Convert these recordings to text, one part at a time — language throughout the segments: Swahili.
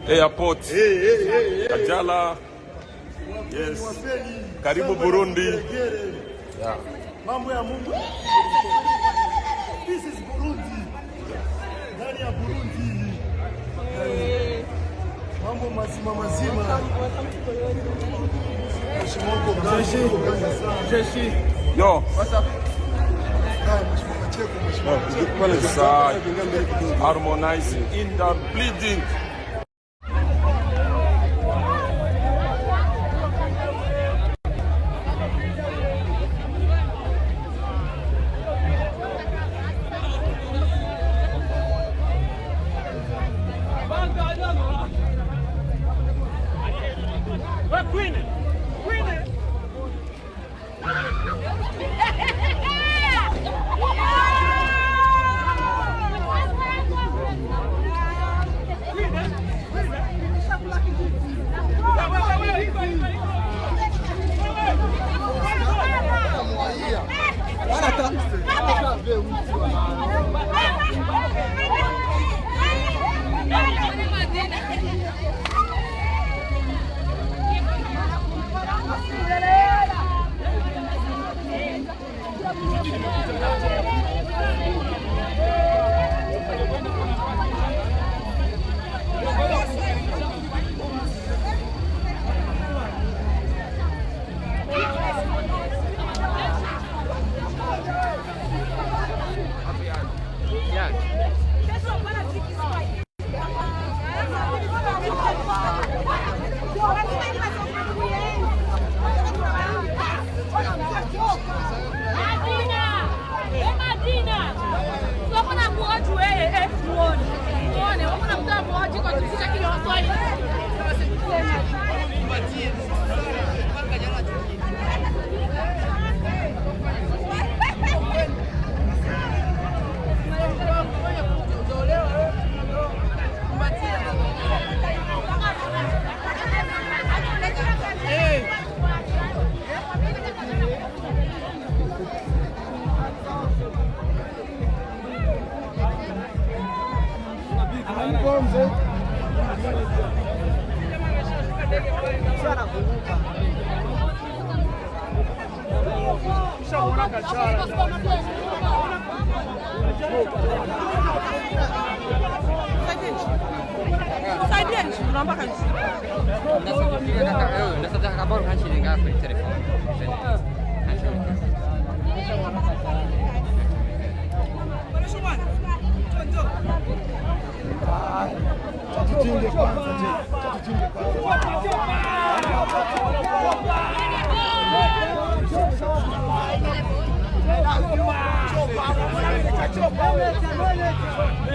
Airport. Kajala. Yes. Karibu Burundi. Yeah. Mambo ya Mungu. This is Burundi. Ndani ya Burundi. Mambo mazima. Jeshi. Yo. What's up? Harmonizing in the bleeding.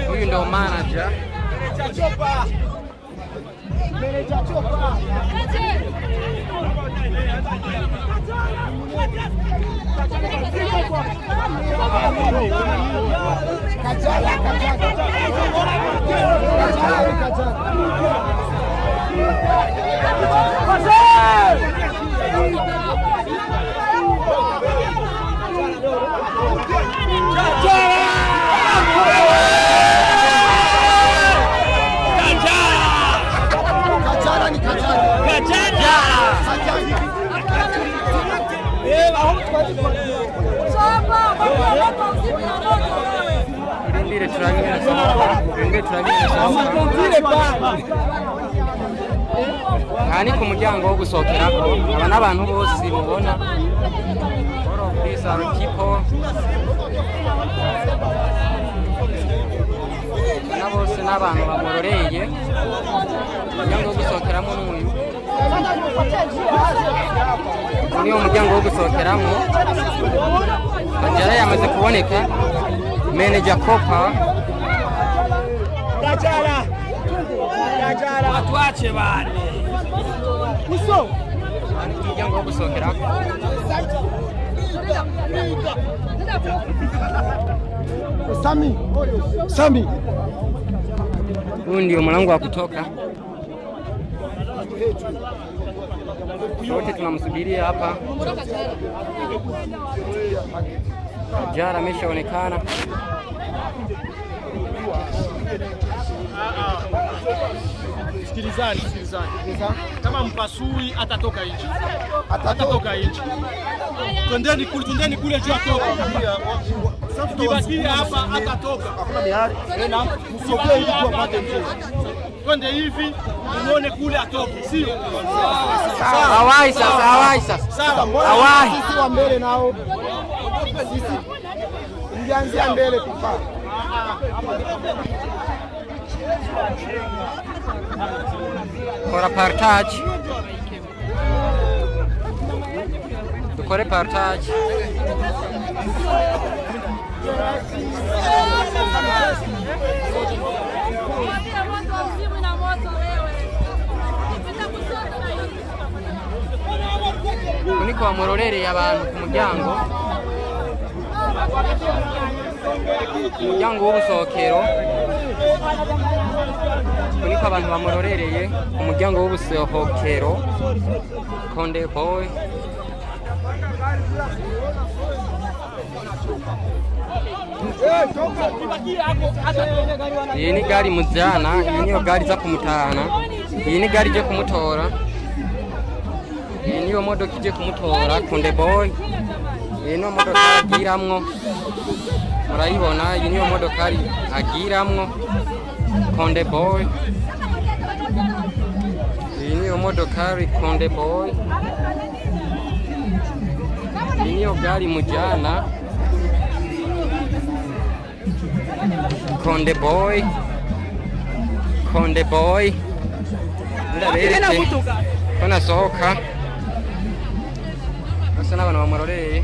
Huyu ndo manager. Hani ku muryango wo gusokerako aba n'abantu bose mubona all of these are people bose n'abantu bamuroreye umuryango wo gusokeramo n'uyu niyo umuryango wo gusokeramo Kajala yamaze kuboneka manager Kopa Kajala watwache bane uso umuryango wo gusokeramo Sami huu ndio mlango wa kutoka. Wote tunamsubiria hapa. Kajala ameshaonekana. Sikilizani. Kama mpasui atatoka nje. Atatoka nje. Twendeni kule juu atoka. Kibakia hapa atatoka. Hakuna mihari. Tena msogee ili tuapate mchezo. Twende hivi, muone kule atoke, sio? Hawai sasa. Hawai. Sisi wa mbele nao. Sisi ngianzia mbele tupa. Kora partage. Tukore partage. Kuniko wamurorereye abantu ku muryango w'ubusohokero. Kuniko abantu bamurorereye ku muryango w'ubusohokero. Konde Boy iyi ni gari mujana, iyi niyo gari za kumutahana, iyi ni gari je kumutora, iyi niyo modoka ije kumutora. Konde Boy iyi niyo modoka agiramwo, murayibona. Iyi niyo modoka agiramwo Konde Boy. Iyi niyo modoka Konde Boy. Iyi niyo gari mujana Konde Boy. Ndabereke ko nasohoka basa n'abantu bamuroreye.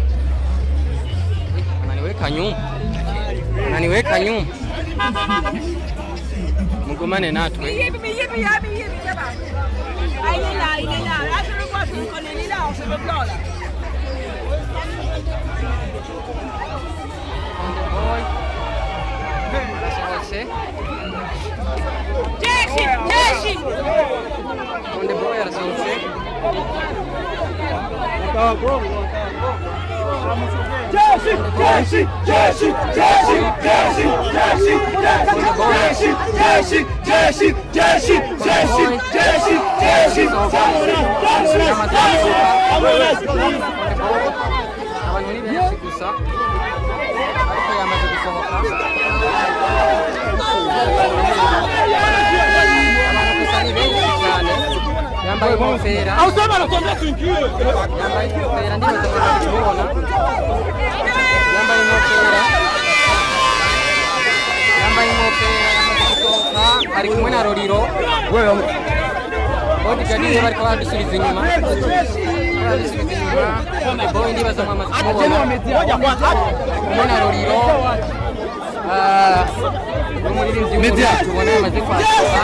Ananiweka nyuma. Mugumane natwe. Konde Boy arasohotse. Abantu ni benshi gusa ariko yamaze gusohoka. Ni benshi cyane. Yambaye ingofero. Ndibaza ko mubona. Yambaye ingofero. Ari kumwe na Roriro. Bodyguard niwe bariko badusubiza inyuma. Konde Boy ndibaza mwamaze kumubona. Kumwe na Roriro. Umuririmbyi w'umuco tubona yamaze kwakira.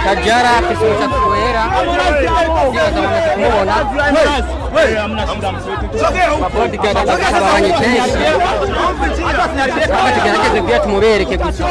Kajara afise umushatsi wera. Ndibaza bamaze kumubona. Bodyguard abanye kenshi tugerageze kuya tumubereke gusa.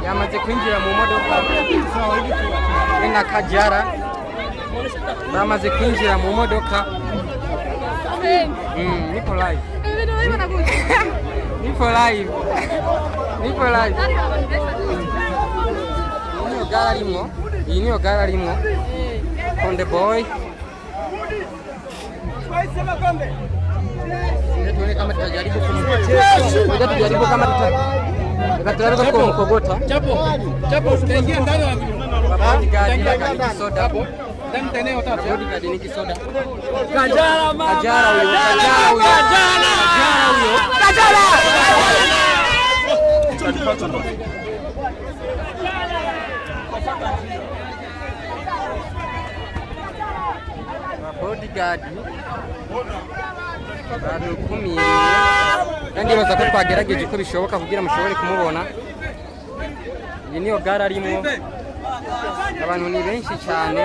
Yamaze kwinjira mu modoka na Kajara. Bamaze kwinjira mu modoka. Niko live. Nipo live. Nipo live. Ini gala limo. Konde Boy. Tuone kama tutajaribu tujaribu kama tutajaribu kumkogota. Chapo utaingia ndani wa bodyguard ya soda hapo. Ndani tena watatu. Bodyguard ni kisoda. Kajala huyo. Bodyguard badukumiriye kandi baza ko twagerageje ko bishoboka kugira mushobore kumubona. Iyi niyo gara arimo, abantu ni benshi cyane,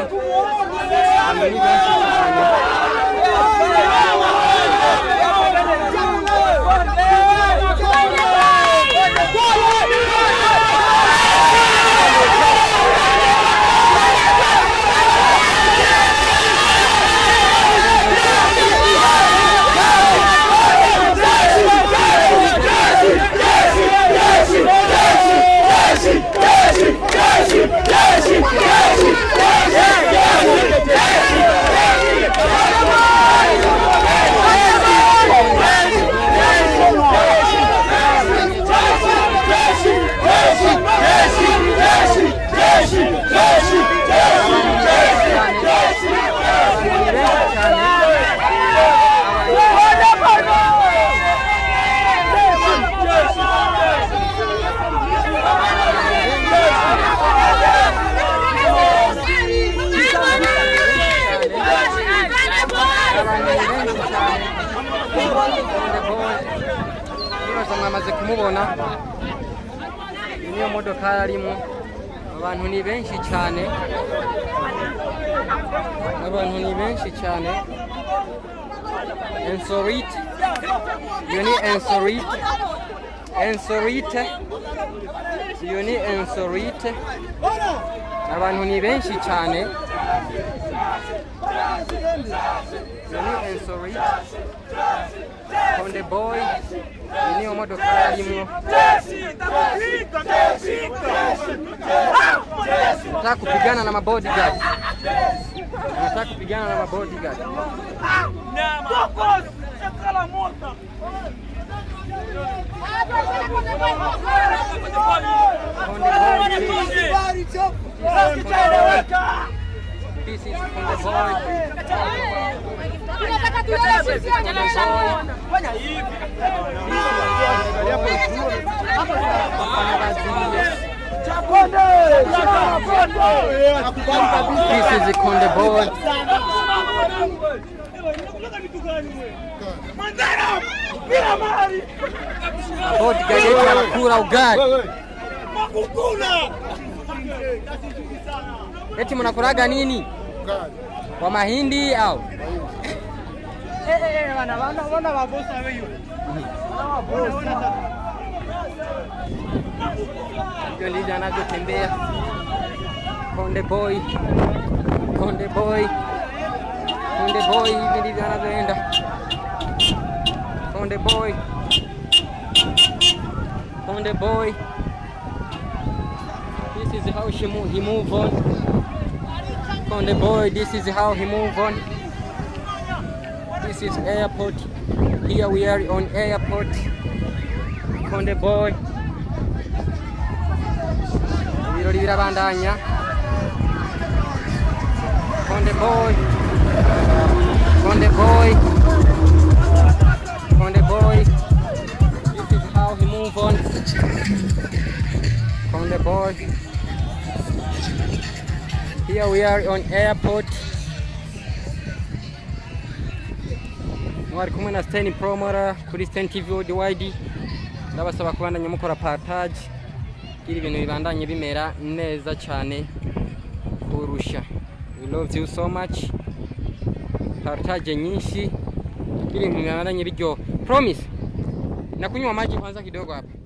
mwamaze kumubona. Niyo modoka arimo, abantu ni benshi cyane, Ensorite, yoni Ensorite, abantu ni benshi cyane, yoni Ensorite, Konde Boy, niyo modoka arimo. Nataka kupigana na mabodyguard. This is Konde Boy. This is Konde Boy. Bodyguard anakula ugali. Eti mnakulaga nini? Kwa mahindi au? Wana wabosa wewe. Ndio anatembea. Konde Boy hivi ndivyo anavyoenda. Konde Boy. This is how he move on. Konde Boy, this is how he move on. This is airport. Here we are on airport. Konde Boy. Ibirori birabandanya. Konde Boy. This is how he move on. Konde Boy. Here we are on airport. Mwari kumwe na Steny Promoter kuri Steny TV Worldwide. Ndabasaba kubandanya mukora partage kiri ibintu bibandanye bimera neza cyane kurusha. We love you so much. Partage nyinshi kiri ibintu bibandanye biryo. Promise. Nakunywa maji kwanza kidogo hapa.